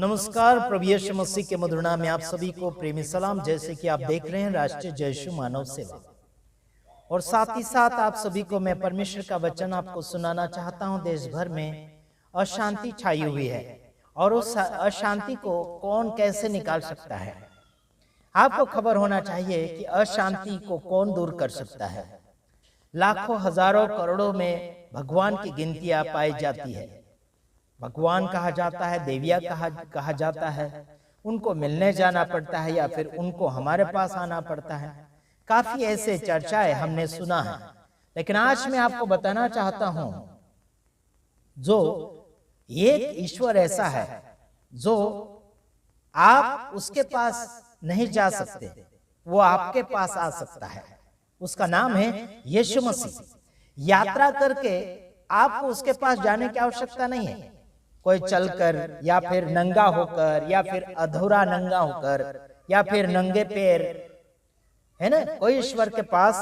नमस्कार, प्रभु यीशु मसीह के मधुर नाम में आप सभी को प्रेमी सलाम। जैसे कि आप देख रहे हैं राष्ट्रीय जय यीशु मानव सेवा, और साथ ही साथ आप सभी को मैं परमेश्वर का वचन आपको सुनाना चाहता हूं। देश भर में अशांति छाई हुई है और उस अशांति को कौन कैसे निकाल सकता है। आपको खबर होना चाहिए कि अशांति को कौन दूर कर सकता है। लाखों हजारों करोड़ों में भगवान की गिनतियां पाई जाती है। भगवान कहा जाता है, देविया कहा जाता है। उनको मिलने जाना पड़ता है या फिर उनको हमारे पास आना पड़ता है। काफी ऐसे चर्चाएं हमने सुना है, लेकिन आज मैं आपको बताना चाहता हूं, जो एक ईश्वर ऐसा है जो आप उसके पास नहीं जा सकते, वो आपके पास आ सकता है। उसका नाम है यीशु मसीह। यात्रा करके आपको उसके पास जाने की आवश्यकता नहीं है। कोई चलकर या फिर नंगा होकर या फिर अधूरा नंगा होकर या फिर नंगे पैर, है ना, कोई ईश्वर के पास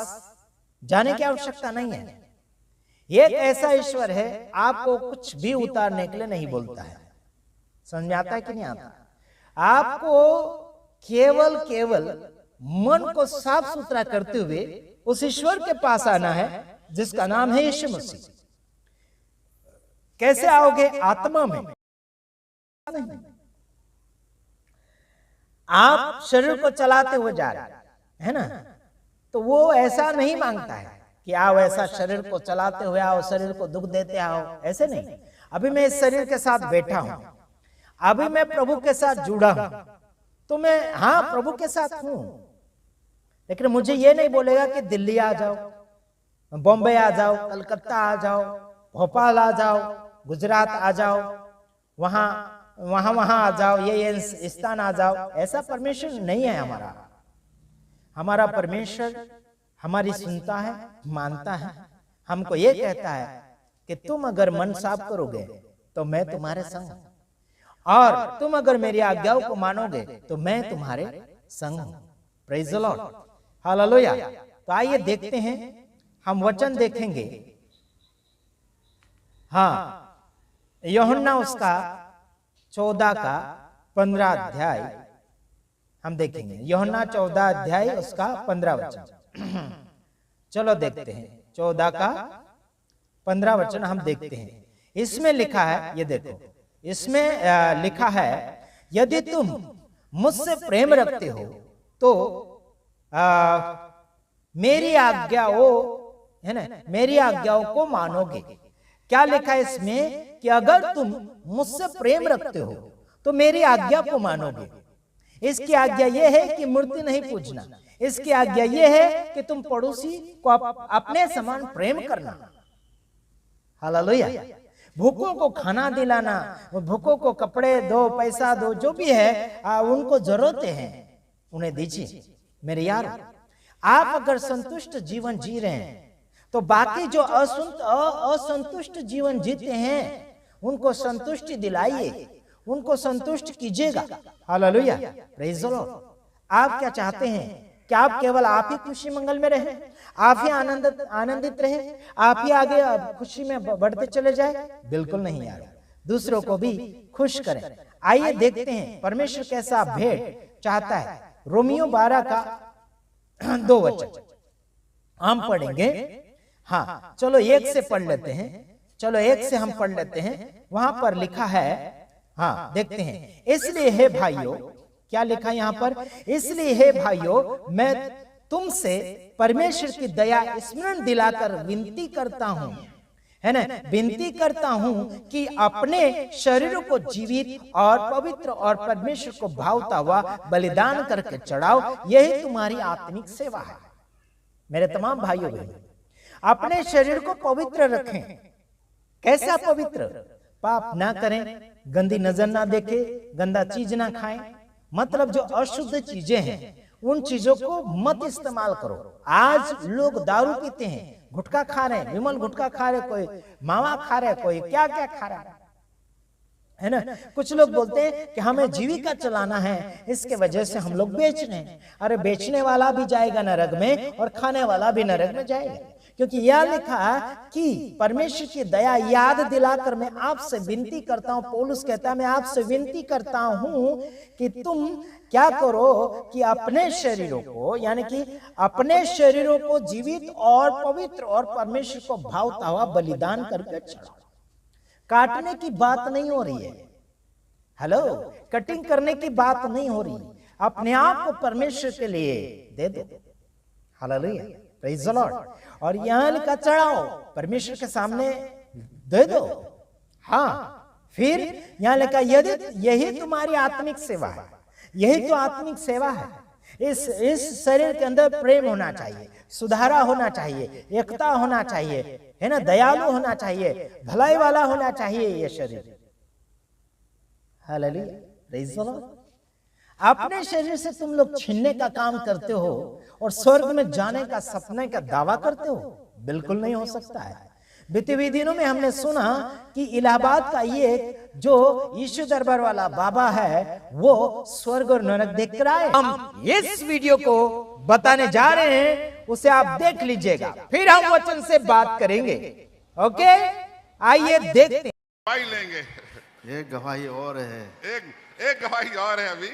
जाने की आवश्यकता नहीं है। एक ऐसा ईश्वर है, आपको कुछ भी उतारने के लिए नहीं बोलता है। समझ में आता है कि नहीं आता? आपको केवल मन को साफ सुथरा करते हुए उस ईश्वर के पास आना है जिसका नाम है यीशु मसीह। कैसे आओगे? आत्मा में। आप शरीर को चलाते हुए जा रहे हैं ना, तो वो ऐसा नहीं मांगता है कि आओ ऐसा शरीर को चलाते हुए आओ, शरीर को दुख देते आओ, ऐसे नहीं। अभी मैं इस शरीर के साथ बैठा हूं, अभी मैं प्रभु के साथ जुड़ा हूं, तो मैं हाँ प्रभु के साथ हूं, लेकिन मुझे ये नहीं बोलेगा कि दिल्ली आ जाओ, बॉम्बे आ जाओ, कलकत्ता आ जाओ, भोपाल आ जाओ, गुजरात आ जाओ, वहां आ जाओ, ये स्थान आ जाओ। ऐसा परमेश्वर नहीं है हमारा। हमारा परमेश्वर हमारी सुनता है, मानता है, हमको ये कहता है कि तुम अगर मन साफ करोगे तो मैं तुम्हारे संग हूं, और तुम अगर मेरी आज्ञाओं को मानोगे तो मैं तुम्हारे संग हूं। Praise the Lord, hallelujah. तो आइए देखते हैं, हम वचन देखेंगे। हाँ, यूहन्ना उसका 14 का 15 अध्याय हम देखेंगे। यूहन्ना 14 अध्याय उसका 15 वचन। चलो देखते हैं, 14 का 15 वचन हम देखते हैं। इसमें लिखा है, ये देखो, इसमें लिखा है, यदि तुम मुझसे प्रेम रखते हो तो मेरी आज्ञाओं, है ना, मेरी आज्ञाओं को मानोगे। क्या लिखा है इसमें? कि अगर तुम मुझसे प्रेम रखते हो तो मेरी आज्ञा को मानोगे। इसकी आज्ञा यह है कि मूर्ति नहीं पूजना। इसकी आज्ञा यह है कि तुम पड़ोसी को अपने समान प्रेम करना। हालेलुया। भूखों को खाना दिलाना, भूखों को कपड़े दो, पैसा दो, जो भी है उनको जरूरतें हैं उन्हें दीजिए। मेरे यार, आप अगर संतुष्ट जीवन जी रहे हैं तो बाकी जो असंतुष्ट जीवन जीते हैं उनको संतुष्टि दिलाइए, उनको संतुष्ट कीजिएगा। Hallelujah, praise the Lord. आप क्या चाहते हैं कि आप केवल आप ही खुशी मंगल में रहे, आप ही आनंदित रहे, आप ही आगे खुशी में बढ़ते चले जाए? बिल्कुल नहीं यार, दूसरों को भी खुश करें। आइए देखते हैं परमेश्वर कैसा भेंट चाहता है। रोमियो 12 का 2 वचन हम पढ़ेंगे। हाँ, चलो एक से पढ़ लेते हैं, चलो एक से हम पढ़ लेते हैं। वहां पर लिखा है, हाँ देखते हैं। इसलिए हे भाइयों, क्या लिखा यहाँ पर? इसलिए हे भाइयों, मैं तुमसे परमेश्वर की दया स्मरण दिलाकर विनती करता हूँ, है ना, विनती करता हूँ कि अपने शरीरों को जीवित और पवित्र और परमेश्वर को भावता हुआ बलिदान करके चढ़ाओ, यही तुम्हारी आत्मिक सेवा है। मेरे तमाम भाइयों बहनों, अपने शरीर को पवित्र रखें। कैसा पवित्र? पाप ना करें, गंदी नजर ना देखे, गंदा चीज ना खाएं, मतलब जो अशुद्ध चीजें हैं उन चीजों को मत इस्तेमाल करो। आज लोग दारू पीते हैं, गुटखा खा रहे हैं, विमल गुटखा खा रहे, कोई मावा खा रहे, कोई क्या क्या खा रहा है ना। कुछ लोग बोलते हैं कि हमें जीविका चलाना है, इसके वजह से हम लोग बेच रहे हैं। अरे बेचने वाला भी जाएगा नरक में और खाने वाला भी नरक में जाएगा, क्योंकि यह लिखा कि परमेश्वर की दया याद दिलाकर मैं आपसे विनती करता हूं, पौलुस कहता है मैं आपसे विनती करता हूं कि तुम क्या करो कि अपने शरीरों को, यानी कि अपने शरीरों को जीवित और पवित्र और परमेश्वर को भावता हुआ बलिदान करके चढ़ाओ। काटने की बात नहीं हो रही है, हेलो, कटिंग करने की बात नहीं हो रही, अपने आप को परमेश्वर के लिए दे दो। Hallelujah, praise the Lord. और यहां लिखा चढ़ाओ, परमेश्वर के सामने दे दो। हाँ, फिर यहां लिखा यदि यही तुम्हारी आत्मिक सेवा है, यही तो आत्मिक सेवा है। इस शरीर के अंदर प्रेम होना चाहिए, सुधारा होना चाहिए, एकता होना चाहिए, है ना, दयालु होना चाहिए, भलाई वाला होना चाहिए ये शरीर। Hallelujah, praise the Lord. अपने शरीर से तुम लोग छीनने का काम करते हो और स्वर्ग में जाने का सपने का दावा करते हो, बिल्कुल नहीं हो सकता है। बीते हुए दिनों में हमने सुना कि इलाहाबाद का ये जो यीशु दरबार वाला बाबा है वो स्वर्ग और नरक देख कर आए। हम इस वीडियो को बताने जा रहे हैं, उसे आप देख लीजिएगा, फिर हम वचन से बात करेंगे। ओके, आइए देखते हैं। लेंगे एक गवाही और है। एक गवाही और है। अभी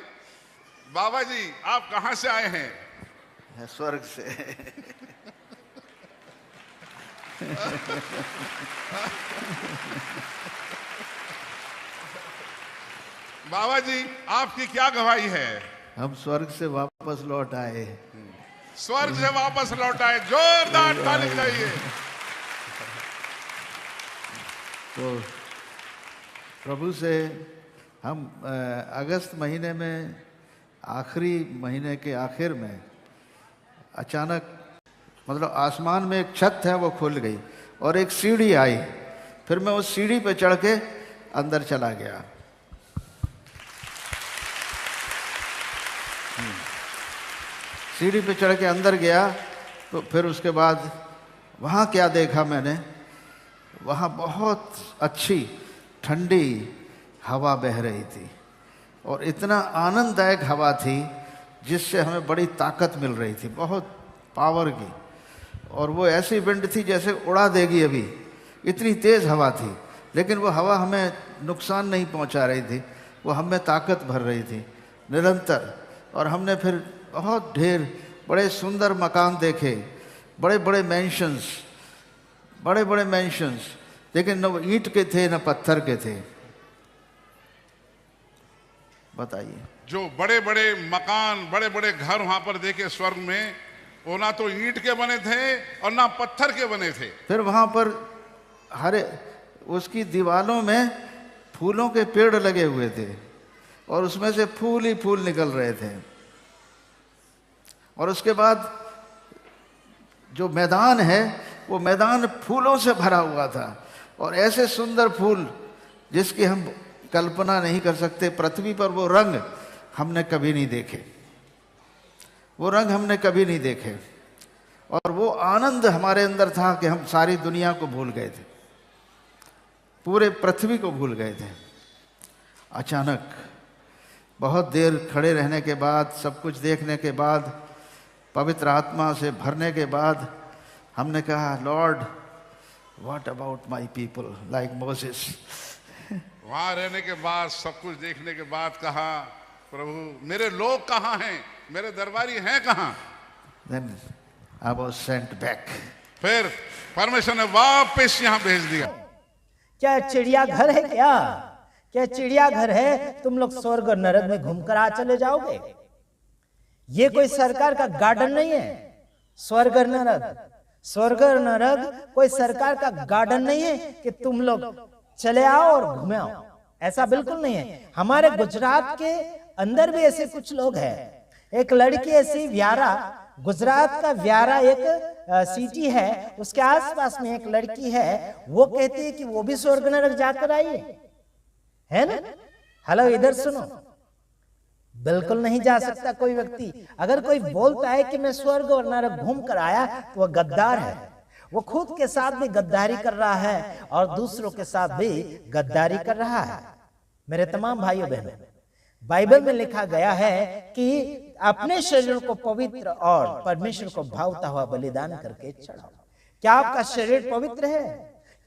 बाबा जी आप कहां से आए हैं? है स्वर्ग से। बाबा जी आपकी क्या गवाही है? हम स्वर्ग से वापस लौट आए। स्वर्ग से वापस लौट आए, जोरदार ताली चाहिए। तो प्रभु से हम अगस्त महीने में, आखिरी महीने के आखिर में अचानक, मतलब आसमान में एक छत है वो खुल गई और एक सीढ़ी आई। फिर मैं उस सीढ़ी पे चढ़ के अंदर चला गया। सीढ़ी पे चढ़ के अंदर गया तो फिर उसके बाद वहाँ क्या देखा मैंने, वहाँ बहुत अच्छी ठंडी हवा बह रही थी और इतना आनंददायक हवा थी जिससे हमें बड़ी ताकत मिल रही थी, बहुत पावर की। और वो ऐसी विंड थी जैसे उड़ा देगी अभी, इतनी तेज़ हवा थी। लेकिन वो हवा हमें नुकसान नहीं पहुंचा रही थी, वो हमें ताकत भर रही थी निरंतर। और हमने फिर बहुत ढेर बड़े सुंदर मकान देखे, बड़े बड़े मैंशंस, बड़े बड़े मैंशंस, लेकिन न वो ईंट के थे न पत्थर के थे। बताइए, जो बड़े बड़े मकान, बड़े बड़े घर वहां पर देखे स्वर्ग में, वो ना तो ईंट के बने थे और ना पत्थर के बने थे। फिर वहां पर हरे उसकी दीवालों में फूलों के पेड़ लगे हुए थे और उसमें से फूल ही फूल निकल रहे थे। और उसके बाद जो मैदान है वो मैदान फूलों से भरा हुआ था और ऐसे सुंदर फूल जिसकी हम कल्पना नहीं कर सकते। पृथ्वी पर वो रंग हमने कभी नहीं देखे, वो रंग हमने कभी नहीं देखे। और वो आनंद हमारे अंदर था कि हम सारी दुनिया को भूल गए थे, पूरे पृथ्वी को भूल गए थे। अचानक बहुत देर खड़े रहने के बाद, सब कुछ देखने के बाद, पवित्र आत्मा से भरने के बाद हमने कहा, Lord what about my people like Moses. वहां रहने के बाद, सब कुछ देखने के बाद कहा, प्रभु मेरे लोग कहाँ हैं, मेरे दरबारी हैं कहाँ? Then I was sent back. फिर परमेश्वर ने वापस यहाँ भेज दिया। क्या चिड़ियाघर है? क्या चिड़ियाघर है? तुम लोग स्वर्ग और नरक में घूमकर आ चले जाओगे? ये कोई सरकार का गार्डन नहीं है। स्वर्ग और नरक कोई सरकार का गार्डन नहीं है कि तुम लोग चले आओ और घूमे आओ, ऐसा बिल्कुल नहीं है। हमारे गुजरात के अंदर भी ऐसे कुछ लोग हैं। एक लड़की ऐसी, व्यारा, गुजरात का व्यारा एक सिटी है, उसके आसपास में एक लड़की है, वो कहती है कि वो भी स्वर्ग नरक जाकर आई है ना। हेलो, इधर सुनो, बिल्कुल नहीं जा सकता कोई व्यक्ति। अगर कोई बोलता है कि मैं स्वर्ग और नरक घूम कर आया तो वह गद्दार है। वो खुद के साथ भी गद्दारी कर रहा है और दूसरों के साथ भी गद्दारी कर रहा है। मेरे तमाम भाइयों बहनों, बाइबल में लिखा गया है कि अपने शरीर को पवित्र और परमेश्वर को भावता हुआ बलिदान करके चढ़ाओ। क्या आपका शरीर पवित्र है?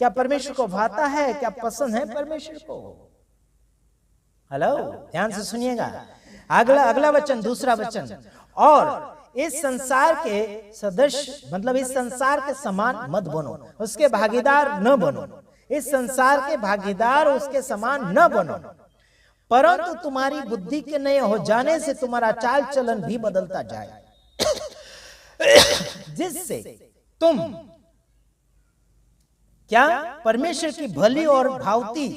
क्या परमेश्वर को भाता है? क्या पसंद है परमेश्वर को? हेलो, ध्यान से सुनिएगा। अगला वचन, दूसरा वचन, और इस संसार के सदस्य, मतलब इस संसार के समान मत बनो, उसके भागीदार न बनो। इस संसार के भागीदार उसके समान न बनो, परंतु तुम्हारी बुद्धि के नए हो जाने से तुम्हारा चाल चलन भी बदलता जाए, जिससे तुम क्या परमेश्वर की भली और भावती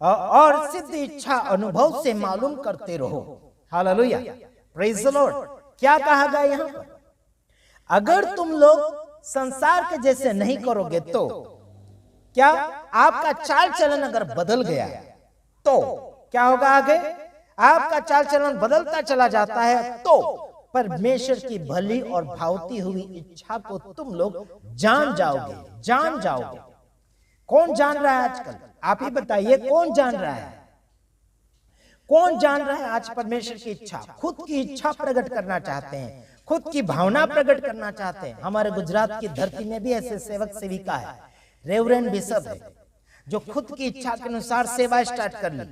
और सिद्ध इच्छा अनुभव से मालूम करते रहो। Hallelujah, praise the Lord. क्या कहा गया यहाँ पर? अगर तुम लोग संसार के जैसे नहीं करोगे तो क्या आपका चाल चलन अगर बदल गया तो क्या होगा? आगे आपका चाल चलन बदलता चला जाता है तो परमेश्वर की भली और भावती हुई इच्छा को तुम लोग जान जाओगे। कौन जान रहा है आजकल? आप ही बताइए, कौन जान रहा है? कौन जान रहा है आज परमेश्वर की इच्छा? खुद की इच्छा प्रकट करना चाहते हैं, खुद की भावना प्रकट करना चाहते हैं। हमारे गुजरात की धरती में भी ऐसे सेवक सेविका है, रेवरेंड बिशप है, जो खुद की इच्छा के अनुसार सेवा स्टार्ट कर ली।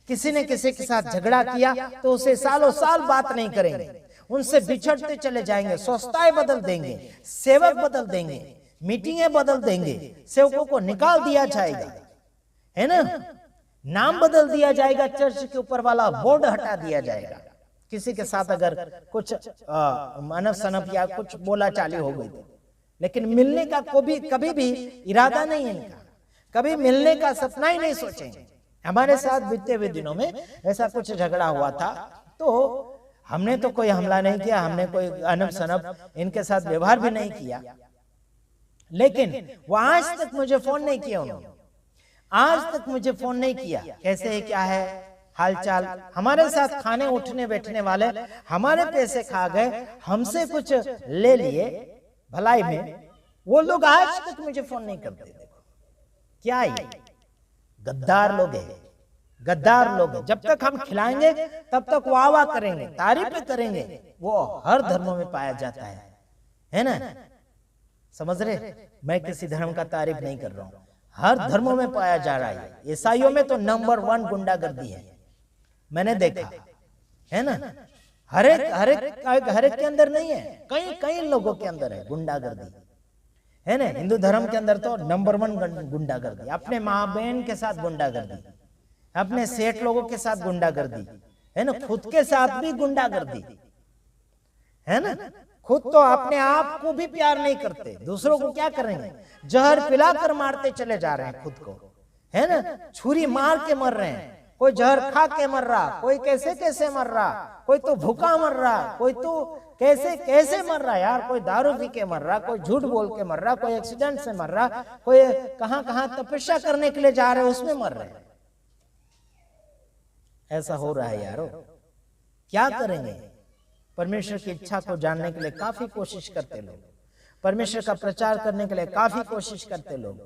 किसी ने किसी के साथ झगड़ा किया तो उसे सालों साल बात नहीं करेंगे, उनसे बिछड़ते चले जाएंगे, स्वच्छताएं बदल देंगे, सेवक बदल देंगे, मीटिंगें बदल देंगे, सेवकों को निकाल दिया जाएगा, है ना, नाम बदल दिया जाएगा, चर्च के ऊपर वाला बोर्ड हटा दिया जाएगा। किसी के साथ अगर कुछ मानव सनप या कुछ बोला चाली हो गई तो, लेकिन मिलने का कभी भी इरादा नहीं है इनका, कभी मिलने का सपना ही नहीं सोचेंगे। हमारे साथ बीते हुए दिनों में ऐसा कुछ झगड़ा हुआ था, तो हमने तो कोई हमला नहीं किया, हमने कोई अनब सनब इनके साथ व्यवहार भी नहीं किया, लेकिन वो आज तक मुझे फोन नहीं किया, उन्होंने आज तक मुझे फोन नहीं किया, कैसे है, क्या है, हालचाल। हमारे साथ खाने उठने बैठने वाले, हमारे पैसे खा गए, हमसे कुछ ले लिए भलाई में, वो लोग आज तक मुझे फोन नहीं करते। देखो क्या ये गद्दार लोग हैं, गद्दार लोग हैं। जब तक हम खिलाएंगे तब तक वाह वाह करेंगे, तारीफ करेंगे। वो हर धर्मों में पाया जाता है ना, समझ रहे? मैं किसी धर्म का तारीफ नहीं कर रहा हूं, हर धर्मों में पाया जा रहा है। ईसाइयों में तो नंबर 1 गुंडागर्दी है, मैंने देखा है ना। हर एक के अंदर नहीं है, कई लोगों के अंदर है गुंडागर्दी, है ना। हिंदू धर्म के अंदर तो नंबर 1 गुंडागर्दी, अपने माँ बहन के साथ गुंडागर्दी, अपने सेठ लोगों के साथ गुंडागर्दी, है ना, खुद के साथ भी गुंडागर्दी, है ना। खुद तो अपने आप को भी प्यार नहीं करते, दूसरों को क्या करेंगे? जहर पिलाकर मारते चले जा रहे हैं खुद को, है ना, छुरी मार के मर रहे हैं। कोई जहर खा के मर रहा, कोई कैसे कैसे मर रहा, कोई तो भूखा मर रहा, कोई तो कैसे कैसे मर रहा यार, कोई दारू पी के मर रहा, कोई झूठ बोल के मर रहा, कोई एक्सीडेंट से मर रहा, कोई कहां कहां तपस्या करने के लिए जा रहे उसमें मर रहे। ऐसा हो रहा है यारो, क्या करेंगे? परमेश्वर की इच्छा को जानने के लिए काफी कोशिश करते लोग, परमेश्वर का प्रचार करने के लिए काफी कोशिश करते लोग,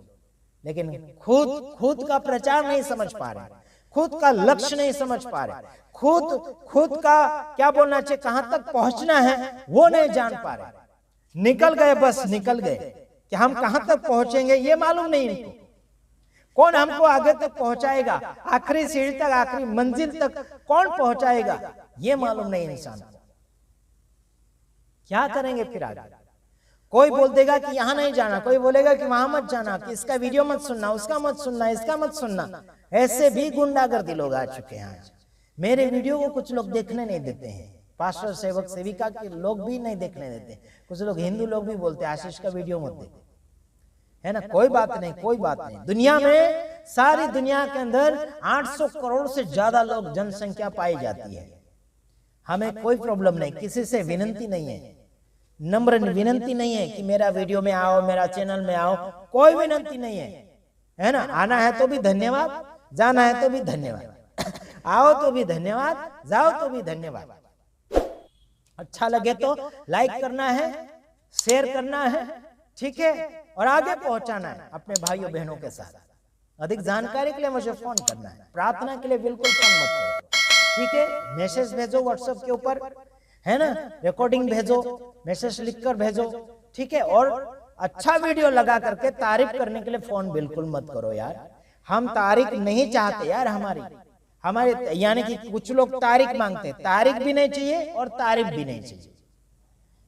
लेकिन खुद का प्रचार नहीं समझ पा रहे, खुद का लक्ष्य नहीं समझ पा रहे, खुद का क्या बोलना चाहिए, कहां तक पहुंचना है वो नहीं जान पा रहे। निकल गए, बस निकल गए, कि हम कहां तक पहुंचेंगे ये मालूम नहीं इनको। कौन हमको आगे तक पहुंचाएगा, आखिरी सीढ़ी तक, आखिरी मंजिल तक कौन पहुंचाएगा ये मालूम नहीं इंसान को। क्या करेंगे फिर आगे? कोई बोल देगा कि यहां नहीं जाना, कोई बोलेगा कि वहां मत जाना, कि इसका वीडियो मत सुनना, उसका मत सुनना, इसका मत सुनना। ऐसे भी गुंडागर्दी लोग आ चुके हैं आज। मेरे वीडियो को कुछ लोग देखने नहीं देते हैं, पास्टर सेवक सेविका के लोग भी नहीं देखने देते, कुछ लोग हिंदू लोग भी बोलते हैं आशीष का वीडियो मत देखो, है ना। कोई बात नहीं, कोई बात नहीं। दुनिया में, सारी दुनिया के अंदर 800 करोड़ से ज्यादा लोग जनसंख्या पाई जाती है। हमें कोई प्रॉब्लम नहीं, किसी से विनंती नहीं है, नम्र विनंती नहीं है कि मेरा वीडियो में आओ, मेरा चैनल में आओ, कोई विनंती नहीं है ना। आना है तो भी धन्यवाद, जाना है तो भी धन्यवाद, आओ तो भी धन्यवाद, जाओ तो भी धन्यवाद। अच्छा लगे तो लाइक करना है, शेयर करना है, ठीक है, और आगे पहुंचाना है अपने भाइयों बहनों के साथ। अधिक जानकारी के लिए मुझे फोन करना है, प्रार्थना के लिए बिल्कुल फोन मत करो, ठीक है। मैसेज भेजो व्हाट्सएप के ऊपर, है ना, रिकॉर्डिंग भेजो, मैसेज लिखकर भेजो, ठीक है। और अच्छा वीडियो लगा करके तारीफ करने के लिए फोन बिल्कुल मत करो यार। हम तारीफ नहीं चाहते यार, हमारे यानी कि कुछ लोग तारीफ मांगते, तारीफ भी नहीं चाहिए और तारीफ भी नहीं चाहिए।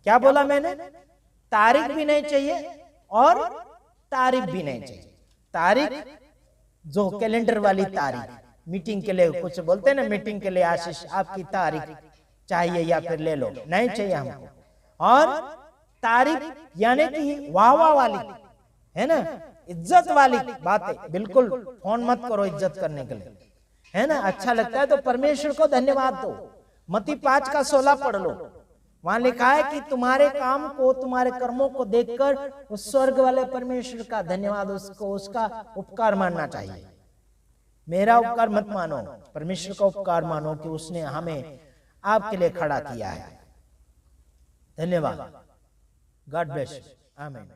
क्या बोला मैंने? तारीफ भी नहीं चाहिए और तारीफ भी नहीं चाहिए। तारीफ जो कैलेंडर वाली तारीख, मीटिंग के लिए कुछ बोलते हैं ना, मीटिंग के लिए आशीष आपकी तारीख चाहिए या फिर ले लो, नहीं चाहिए हमको। और तारीफ यानी कि वाह वाह वाली है ना, इज्जत वाली बातें बिल्कुल फोन मत करो इज्जत करने के लिए, है ना। अच्छा लगता है तो परमेश्वर को धन्यवाद दो। मत्ती 5:16 पढ़ लो, वहां लिखा है कि तुम्हारे काम को, तुम्हारे कर्मों को देखकर उस स्वर्ग वाले परमेश्वर का धन्यवाद, उसको उसका उपकार मानना चाहिए। मेरा उपकार मत मानो, परमेश्वर का उपकार मानो कि उसने हमें आपके लिए खड़ा किया है। धन्यवाद। God bless you. आमीन।